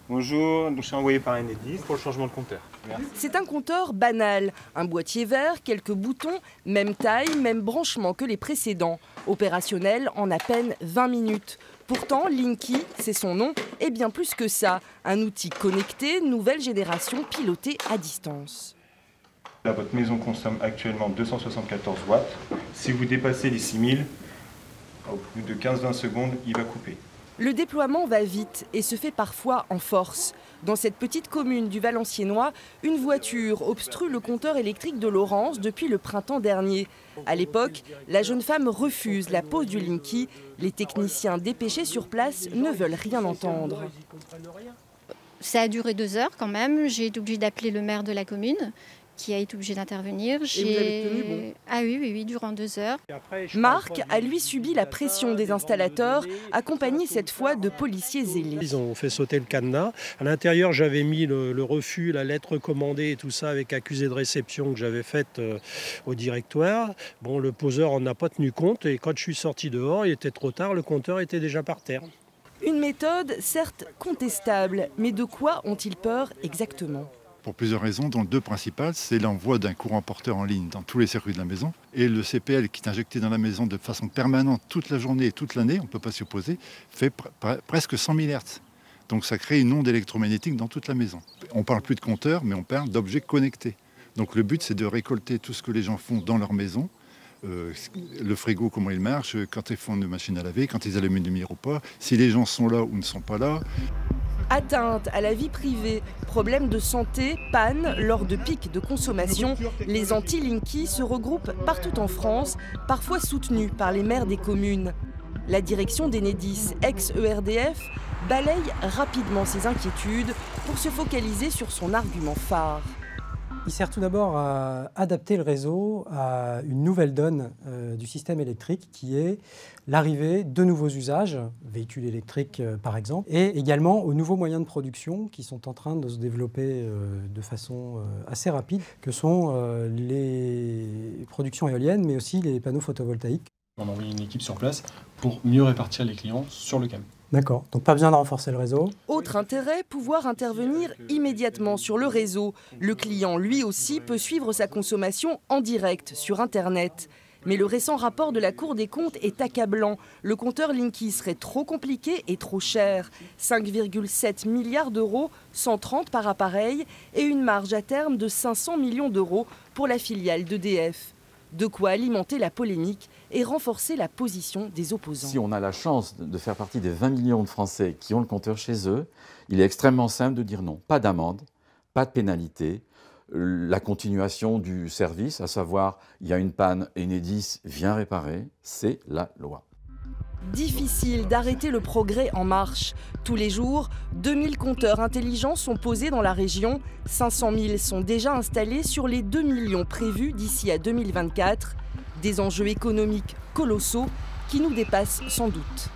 Bonjour, je suis envoyé par Enedis pour le changement de compteur. Merci. C'est un compteur banal, un boîtier vert, quelques boutons, même taille, même branchement que les précédents. Opérationnel en à peine 20 minutes. Pourtant, Linky, c'est son nom, est bien plus que ça. Un outil connecté, nouvelle génération, piloté à distance. Là, votre maison consomme actuellement 274 watts. Si vous dépassez les 6000, au bout de 15-20 secondes, il va couper. Le déploiement va vite et se fait parfois en force. Dans cette petite commune du Valenciennois, une voiture obstrue le compteur électrique de Laurence depuis le printemps dernier. À l'époque, la jeune femme refuse la pose du Linky. Les techniciens dépêchés sur place ne veulent rien entendre. Ça a duré 2 heures quand même. J'ai été obligée d'appeler le maire de la commune, qui a été obligé d'intervenir. Et vous avez tenu bon ? Ah oui, durant 2 heures. Marc a lui subi la pression des installateurs, accompagné cette fois de policiers zélés. Ils ont fait sauter le cadenas. À l'intérieur, j'avais mis le refus, la lettre recommandée et tout ça avec accusé de réception que j'avais faite au directoire. Bon, le poseur en a pas tenu compte et quand je suis sorti dehors, il était trop tard, le compteur était déjà par terre. Une méthode certes contestable, mais de quoi ont-ils peur exactement ? Pour plusieurs raisons, dont 2 principales, c'est l'envoi d'un courant porteur en ligne dans tous les circuits de la maison et le CPL qui est injecté dans la maison de façon permanente toute la journée et toute l'année, on ne peut pas s'y opposer, fait presque 100 000 Hz. Donc ça crée une onde électromagnétique dans toute la maison. On ne parle plus de compteurs, mais on parle d'objets connectés. Donc le but, c'est de récolter tout ce que les gens font dans leur maison. Le frigo, comment il marche, quand ils font une machine à laver, quand ils allument une lumière ou pas, si les gens sont là ou ne sont pas là. Atteinte à la vie privée, problèmes de santé, panne lors de pics de consommation, les anti-Linky se regroupent partout en France, parfois soutenus par les maires des communes. La direction d'Enedis, ex-ERDF, balaye rapidement ses inquiétudes pour se focaliser sur son argument phare. Il sert tout d'abord à adapter le réseau à une nouvelle donne du système électrique qui est l'arrivée de nouveaux usages, véhicules électriques par exemple, et également aux nouveaux moyens de production qui sont en train de se développer de façon assez rapide, que sont les productions éoliennes mais aussi les panneaux photovoltaïques. On a envoyé une équipe sur place pour mieux répartir les clients sur le camion. D'accord, donc pas besoin de renforcer le réseau. Autre intérêt, pouvoir intervenir immédiatement sur le réseau. Le client, lui aussi, peut suivre sa consommation en direct sur Internet. Mais le récent rapport de la Cour des comptes est accablant. Le compteur Linky serait trop compliqué et trop cher. 5,7 milliards d'euros, 130 par appareil, et une marge à terme de 500 millions d'euros pour la filiale d'EDF. De quoi alimenter la polémique et renforcer la position des opposants. Si on a la chance de faire partie des 20 millions de Français qui ont le compteur chez eux, il est extrêmement simple de dire non. Pas d'amende, pas de pénalité, la continuation du service, à savoir il y a une panne, Enedis vient réparer, c'est la loi. Difficile d'arrêter le progrès en marche. Tous les jours, 2000 compteurs intelligents sont posés dans la région. 500 000 sont déjà installés sur les 2 millions prévus d'ici à 2024. Des enjeux économiques colossaux qui nous dépassent sans doute.